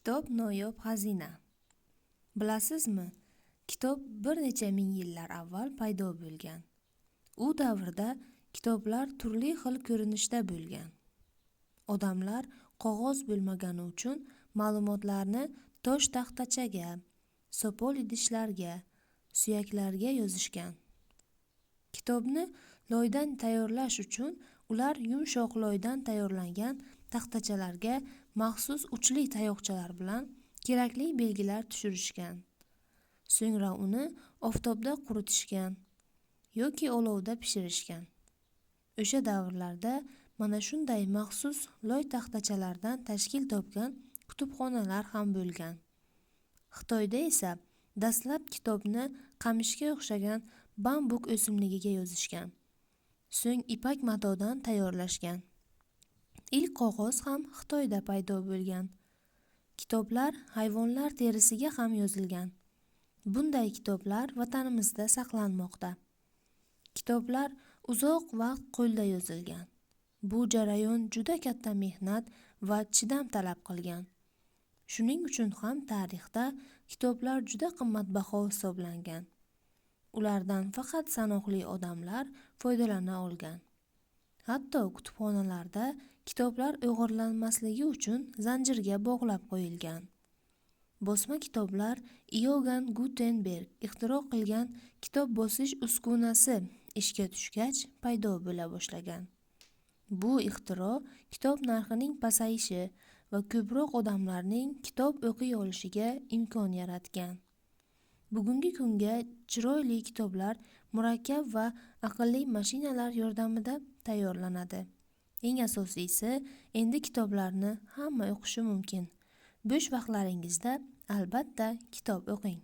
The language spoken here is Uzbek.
Kitob noyob xazina. Bilasizmi, kitob bir necha ming yillar avval paydo bo'lgan. U davrda kitoblar turli xil ko'rinishda bo'lgan. Odamlar qog'oz bo'lmagani uchun ma'lumotlarni tosh taxtachaga, sopol idishlarga, suyaklarga yozishgan. Kitobni loydan tayyorlash uchun ular yumshoq loydan tayyorlangan taxtachalarga maxsus uchli tayoqchalar bilan kerakli belgilar tushirishgan. So'ngra uni oftobda quritishgan yoki olovda pishirishgan. O'sha davrlarda mana shunday maxsus loy taxtachalardan tashkil topgan kutubxonalar ham bo'lgan. Xitoyda esa dastlab kitobni qamishga o'xshagan bambuk o'simligiga yozishgan. So'ng ipak matodan tayyorlashgan. Ilk qog'oz ham Xitoyda paydo bo'lgan. Kitoblar hayvonlar terisiga ham yozilgan. Bunday kitoblar vatanimizda saqlanmoqda. Kitoblar uzoq vaqt qo'lda yozilgan. Bu jarayon juda katta mehnat va chidam talab qilgan. Shuning uchun ham tarixda kitoblar juda qimmatbaho hisoblangan. Ulardan faqat sanoqli odamlar foydalana olgan. Hatto kutubxonalarda kitoblar o'g'irlanmasligi uchun zanjirga bog'lab qo'yilgan. Bosma kitoblar Iogan Gutenberg ixtiro qilgan kitob bosish uskunasi ishga tushgach paydo bo'la boshlagan. Bu ixtiro kitob narxining pasayishi va ko'proq odamlarning kitob o'qiy olishiga imkon yaratgan. Bugungi kunga chiroyli kitoblar murakkab va aqlli mashinalar yordamida tayyorlanadi. Eng asosiysi, endi kitoblarni hamma o'qishi mumkin. Bo'sh vaqtlaringizda albatta kitob o'qing.